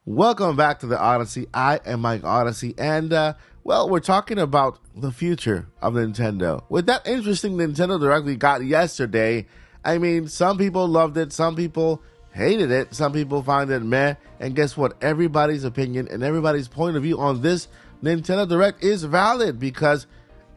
Welcome back to the Odyssey. I am Mike Odyssey, and well, we're talking about the future of Nintendo. With that interesting Nintendo Direct we got yesterday, I mean, some people loved it, some people hated it, some people found it meh, and guess what? Everybody's opinion and everybody's point of view on this Nintendo Direct is valid because,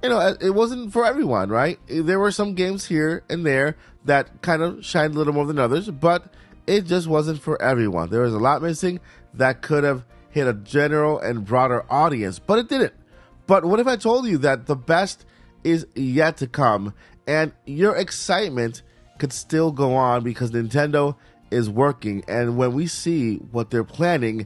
you know, it wasn't for everyone, right? There were some games here and there that kind of shined a little more than others, but it just wasn't for everyone. There was a lot missing that could have hit a general and broader audience, but it didn't. But what if I told you that the best is yet to come and your excitement could still go on because Nintendo is working, and when we see what they're planning,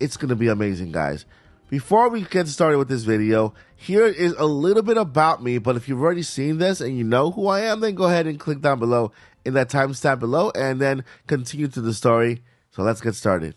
it's going to be amazing, guys. Before we get started with this video, here is a little bit about me, but if you've already seen this and you know who I am, then go ahead and click down below in that timestamp below and then continue to the story. So let's get started.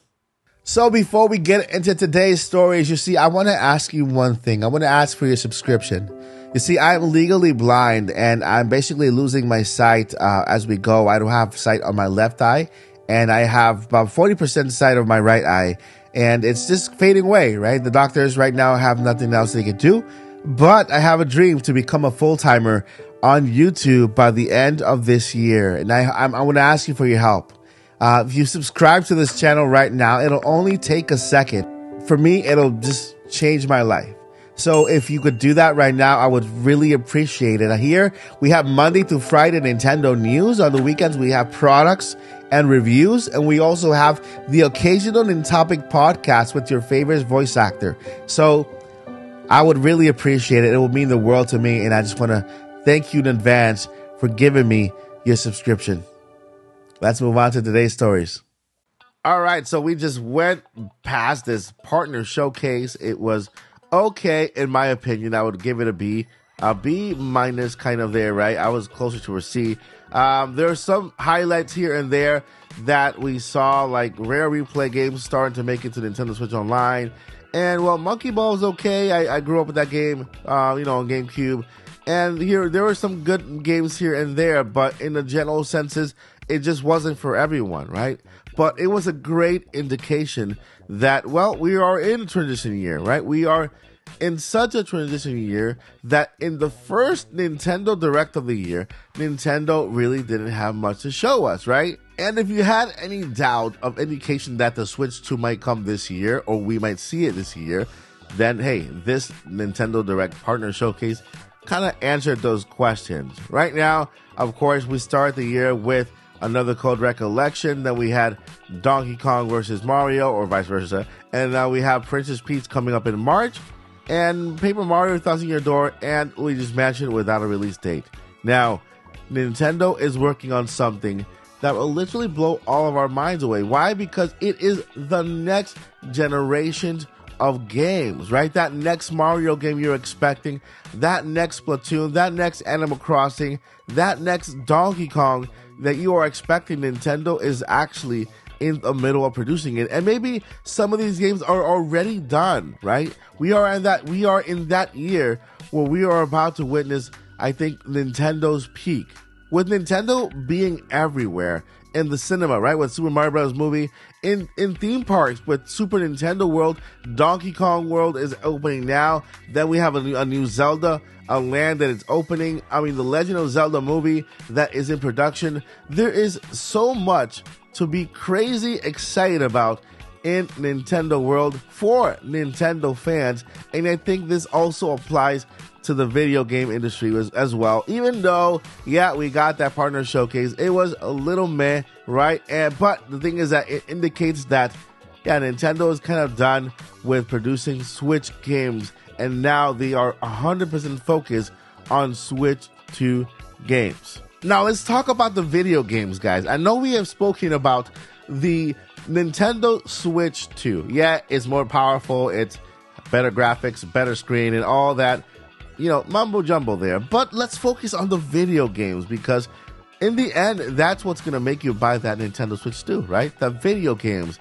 So before we get into today's stories, you see, I want to ask you one thing. I want to ask for your subscription. You see, I'm legally blind and I'm basically losing my sight as we go. I don't have sight on my left eye and I have about 40% sight of my right eye. And it's just fading away, right? The doctors right now have nothing else they can do. But I have a dream to become a full-timer on YouTube by the end of this year. And I want to ask you for your help. If you subscribe to this channel right now, it'll only take a second. For me, it'll just change my life. So if you could do that right now, I would really appreciate it. Here, we have Monday through Friday Nintendo news. On the weekends, we have products and reviews. And we also have the occasional Nintopic podcast with your favorite voice actor. So I would really appreciate it. It will mean the world to me. And I just want to thank you in advance for giving me your subscription. Let's move on to today's stories. All right, so we just went past this partner showcase. It was okay, in my opinion. I would give it a B. A B minus kind of there, right? I was closer to a C. There are some highlights here and there that we saw, like rare replay games starting to make it to Nintendo Switch Online. And, well, Monkey Ball is okay. I grew up with that game, on GameCube. And there were some good games here and there, but in the general senses, it just wasn't for everyone, right? But it was a great indication that, well, we are in a transition year, right? We are in such a transition year that in the first Nintendo Direct of the year, Nintendo really didn't have much to show us, right? And if you had any doubt of indication that the Switch 2 might come this year, or we might see it this year, then hey, this Nintendo Direct Partner Showcase kind of answered those questions. Right now, of course, we start the year with another Code Recollection. Then we had Donkey Kong versus Mario, or vice versa. And now we have Princess Peach coming up in March, and Paper Mario Thousand Year Door, and Luigi's Mansion without a release date. Now, Nintendo is working on something that will literally blow all of our minds away. Why? Because it is the next generation of games, right? That next Mario game you're expecting, that next Splatoon, that next Animal Crossing, that next Donkey Kong that you are expecting, Nintendo is actually in the middle of producing it. And maybe some of these games are already done, right? We are in that year where we are about to witness, I think, Nintendo's peak. With Nintendo being everywhere, in the cinema, right, with Super Mario Bros. Movie, in theme parks with Super Nintendo World, Donkey Kong World is opening now. Then we have a new Zelda, a land that is opening. I mean, the Legend of Zelda movie that is in production. There is so much to be crazy excited about in Nintendo World for Nintendo fans, and I think this also applies to the video game industry as well. Even though, yeah, we got that partner showcase, it was a little meh, right? But the thing is that it indicates that, yeah, Nintendo is kind of done with producing Switch games, and now they are 100% focused on Switch 2 games. Now let's talk about the video games, guys. I know we have spoken about the Nintendo Switch 2. Yeah, it's more powerful, it's better graphics, better screen, and all that, mumbo jumbo there. But let's focus on the video games, because in the end, that's what's going to make you buy that Nintendo Switch 2, right? The video games.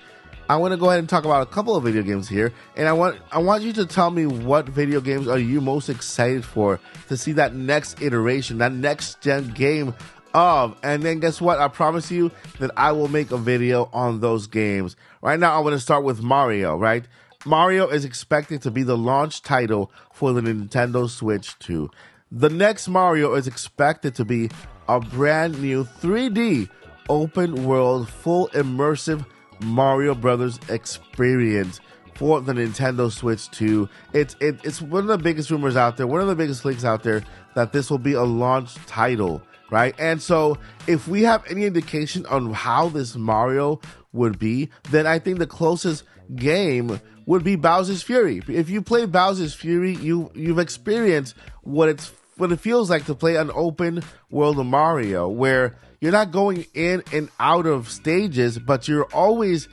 I want to go ahead and talk about a couple of video games here, and I want you to tell me what video games are you most excited for to see that next iteration, that next gen game of. And then guess what? I promise you that I will make a video on those games. Right now, I want to start with Mario, right? Mario is expected to be the launch title for the Nintendo Switch 2. The next Mario is expected to be a brand new 3D open world, full immersive Mario Brothers experience for the Nintendo Switch 2. It's one of the biggest rumors out there, one of the biggest leaks out there, that this will be a launch title, right? And so if we have any indication on how this Mario would be, then I think the closest game would be Bowser's Fury. If you play Bowser's Fury, you've experienced what it feels like to play an open world of Mario, where you're not going in and out of stages, but you're always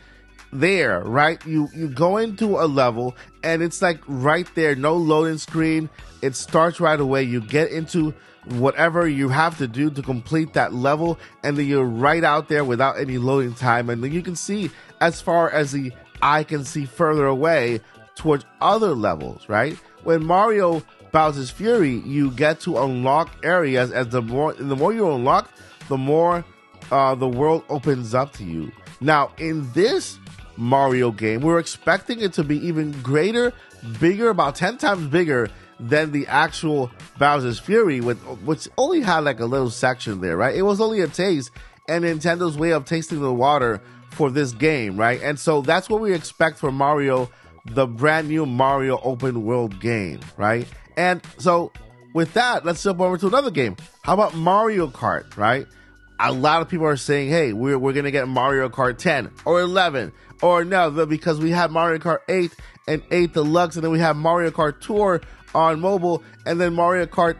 there, right? You go into a level and it's like right there, no loading screen. It starts right away. You get into whatever you have to do to complete that level, and then you're right out there without any loading time. And then you can see as far as the eye can see further away towards other levels, right? When Mario Bowser's Fury, you get to unlock areas. As the more you unlock, the more the world opens up to you. Now, in this Mario game, we're expecting it to be even greater, bigger, about 10 times bigger than the actual Bowser's Fury, which only had like a little section there, right? It was only a taste, and Nintendo's way of tasting the water for this game, right? And so that's what we expect for Mario, the brand new Mario open world game, right? And so with that, let's jump over to another game. How about Mario Kart, right? A lot of people are saying, hey, we're going to get Mario Kart 10 or 11, or no, because we have Mario Kart 8 and 8 Deluxe, and then we have Mario Kart Tour on mobile, and then Mario Kart,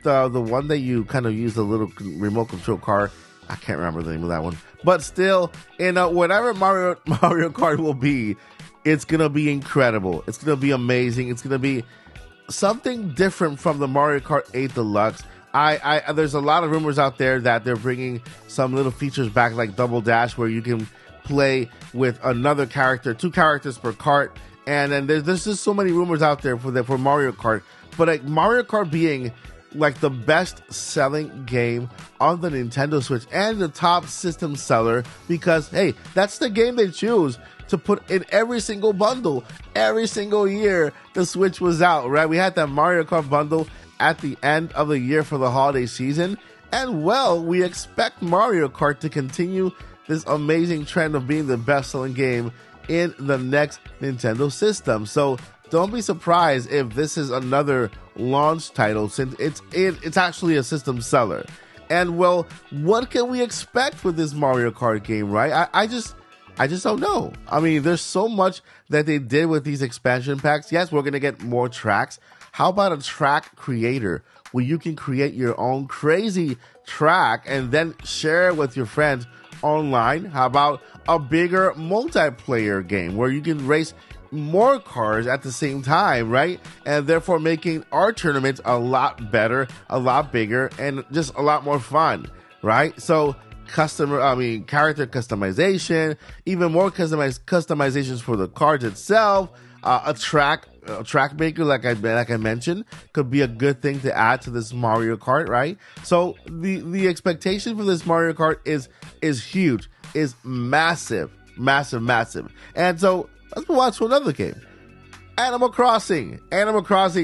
the one that you kind of use a little remote control car. I can't remember the name of that one. But still, whatever Mario Kart will be, it's going to be incredible. It's going to be amazing. It's going to be something different from the Mario Kart 8 Deluxe. There's a lot of rumors out there that they're bringing some little features back, like Double Dash, where you can play with another character, 2 characters per kart. And then there's just so many rumors out there for Mario Kart. But like Mario Kart being like the best selling game on the Nintendo Switch and the top system seller, because hey, that's the game they choose to put in every single bundle. Every single year the Switch was out, right? We had that Mario Kart bundle at the end of the year for the holiday season. And well, we expect Mario Kart to continue this amazing trend of being the best selling game in the next Nintendo system. So don't be surprised if this is another launch title, since it's actually a system seller. And well, what can we expect with this Mario Kart game, right? I just don't know. I mean, there's so much that they did with these expansion packs. Yes, we're gonna get more tracks. How about a track creator where you can create your own crazy track and then share it with your friends online? How about a bigger multiplayer game where you can race more cars at the same time, right? And therefore making our tournaments a lot better, a lot bigger, and just a lot more fun, right? So character customization, even more customizations for the cards itself, a track maker, like I mentioned, could be a good thing to add to this Mario Kart, right? So the expectation for this Mario Kart is huge, is massive. And so let's move on to another game. Animal Crossing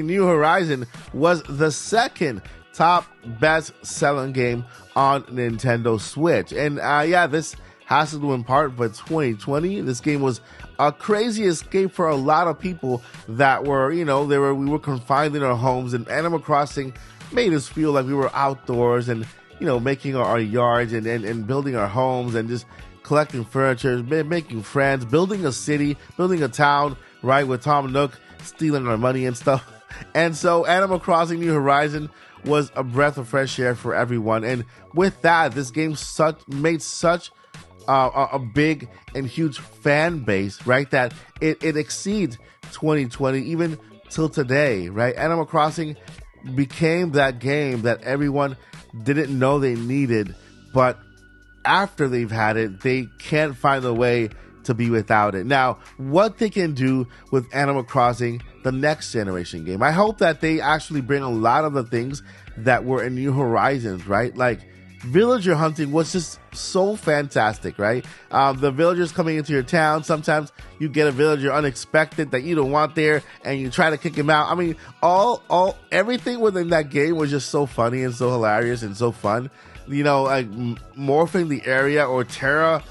New Horizon was the second top best selling game on Nintendo Switch. And this has to do in part with 2020. This game was a crazy escape for a lot of people that were, we were confined in our homes, and Animal Crossing made us feel like we were outdoors and, making our yards and building our homes and just collecting furniture, making friends, building a city, building a town, right, with Tom Nook stealing our money and stuff. And so Animal Crossing New Horizon was a breath of fresh air for everyone. And with that, this game made such a big and huge fan base, right, that it exceeds 2020 even till today, right? Animal Crossing became that game that everyone didn't know they needed, but after they've had it, they can't find a way to be without it. Now, what they can do with Animal Crossing, the next generation game, I hope that they actually bring a lot of the things that were in New Horizons, right? Like villager hunting was just so fantastic, right? The villagers coming into your town. Sometimes you get a villager unexpected that you don't want there, and you try to kick him out. I mean, everything within that game was just so funny and so hilarious and so fun. You know, like morphing the area or terraforming?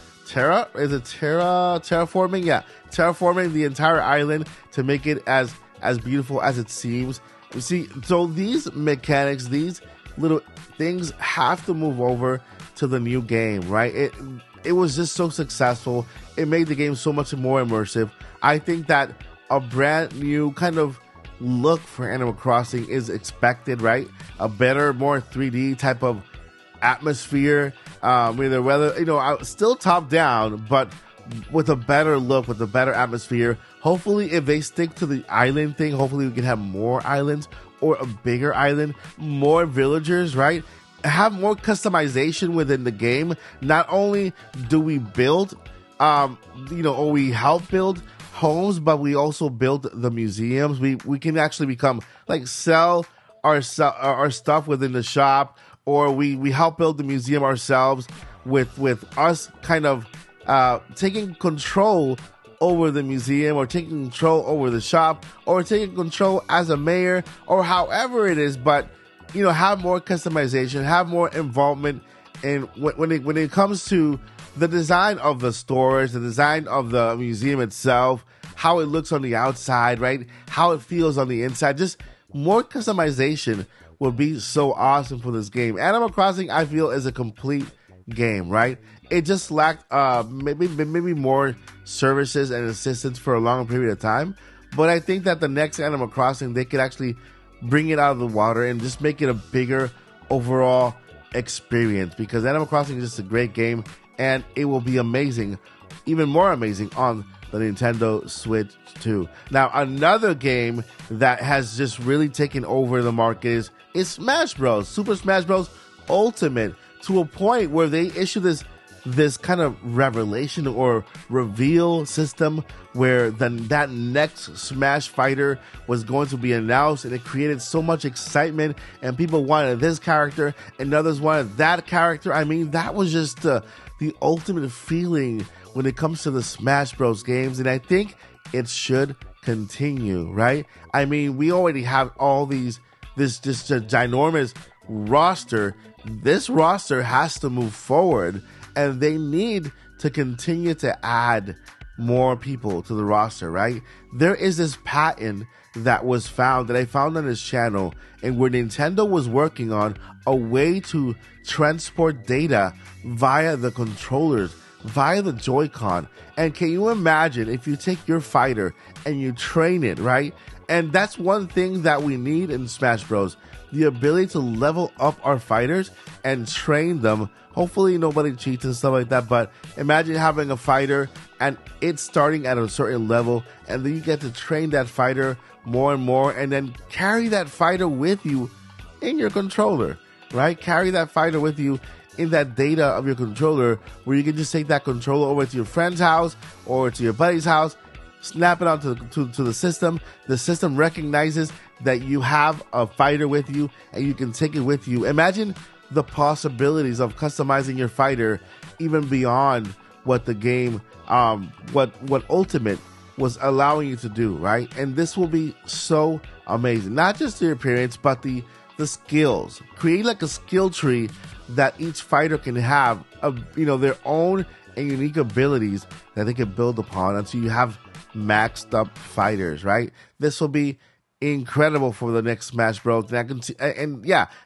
Yeah, terraforming the entire island to make it as beautiful as it seems. You see, so these mechanics, these little things have to move over to the new game, right? It was just so successful. It made the game so much more immersive. I think that a brand new kind of look for Animal Crossing is expected, right? A better, more 3D type of atmosphere. Whether still top down, but with a better look, with a better atmosphere. Hopefully, if they stick to the island thing, hopefully we can have more islands or a bigger island, more villagers, right? Have more customization within the game. Not only do we build, or we help build homes, but we also build the museums. We can actually become sell our stuff within the shop, or we help build the museum ourselves with us kind of taking control over the museum, or taking control over the shop, or taking control as a mayor, or however it is. But have more customization, have more involvement in when it comes to the design of the stores, the design of the museum itself, how it looks on the outside, right? How it feels on the inside. Just more customization would be so awesome for this game. Animal Crossing, I feel, is a complete game, right? It just lacked maybe more services and assistance for a long period of time. But I think that the next Animal Crossing, they could actually bring it out of the water and just make it a bigger overall experience, because Animal Crossing is just a great game, and it will be amazing, even more amazing on the Nintendo Switch 2. Now, another game that has just really taken over the market is Smash Bros. Super Smash Bros. Ultimate, to a point where they issue this kind of revelation or reveal system where that next Smash fighter was going to be announced, and it created so much excitement, and people wanted this character and others wanted that character. I mean, that was just the ultimate feeling when it comes to the Smash Bros. Games, and I think it should continue, right? I mean, we already have all this ginormous roster. This roster has to move forward, and they need to continue to add more people to the roster, right? There is this patent that I found on his channel, and where Nintendo was working on a way to transport data via the controllers, via the Joy-Con. And can you imagine if you take your fighter and you train it, right? And that's one thing that we need in Smash Bros. The ability to level up our fighters and train them. Hopefully nobody cheats and stuff like that, but imagine having a fighter and it's starting at a certain level, and then you get to train that fighter more and more, and then carry that fighter with you in your controller, right? Carry that fighter with you in that data of your controller, where you can just take that controller over to your friend's house or to your buddy's house, snap it onto the system. The system recognizes that you have a fighter with you, and you can take it with you. Imagine the possibilities of customizing your fighter even beyond what the game, what Ultimate was allowing you to do, right? And this will be so amazing. Not just the appearance, but the skills. Create like a skill tree that each fighter can have, their own and unique abilities that they can build upon until you have maxed up fighters, right? This will be incredible for the next Smash Bros. And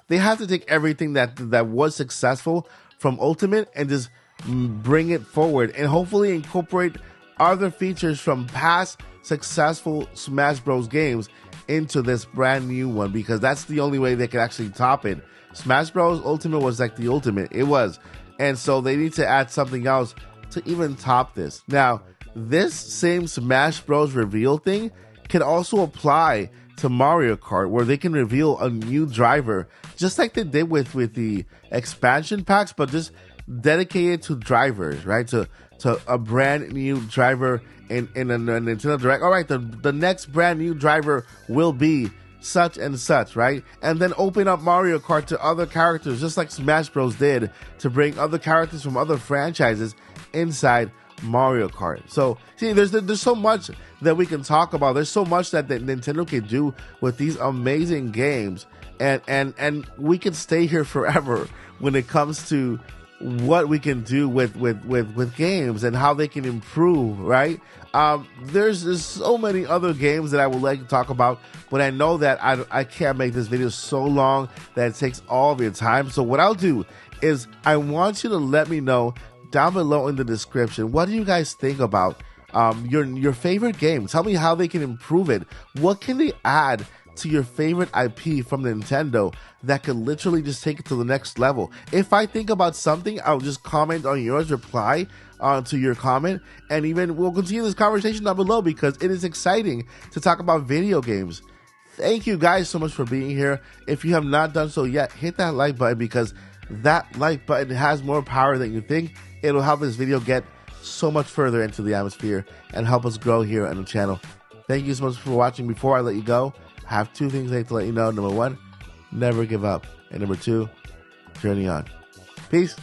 they have to take everything that was successful from Ultimate and just bring it forward, and hopefully incorporate other features from past successful Smash Bros. Games into this brand new one, because that's the only way they can actually top it. Smash Bros. Ultimate was like the ultimate. It was. And so they need to add something else to even top this. Now, this same Smash Bros. Reveal thing can also apply to Mario Kart, where they can reveal a new driver, just like they did with the expansion packs, but just dedicated to drivers, right? To a brand new driver in a Nintendo Direct. All right, the next brand new driver will be such and such, right? And then open up Mario Kart to other characters, just like Smash Bros. Did, to bring other characters from other franchises inside Mario Kart. So, see, there's so much that we can talk about. There's so much that Nintendo can do with these amazing games, and we can stay here forever when it comes to what we can do with games and how they can improve, right? There's so many other games that I would like to talk about, but I know that I can't make this video so long that it takes all of your time. So what I'll do is I want you to let me know down below in the description, what do you guys think about your favorite game? Tell me how they can improve it. What can they add to your favorite IP from Nintendo that could literally just take it to the next level? If I think about something, I'll just comment on yours, reply to your comment, and even we'll continue this conversation down below because it is exciting to talk about video games. Thank you guys so much for being here. If you have not done so yet, hit that like button because that like button has more power than you think. It'll help this video get so much further into the atmosphere and help us grow here on the channel. Thank you so much for watching. Before I let you go, I have two things I have to let you know. Number one, never give up. And number two, journey on. Peace.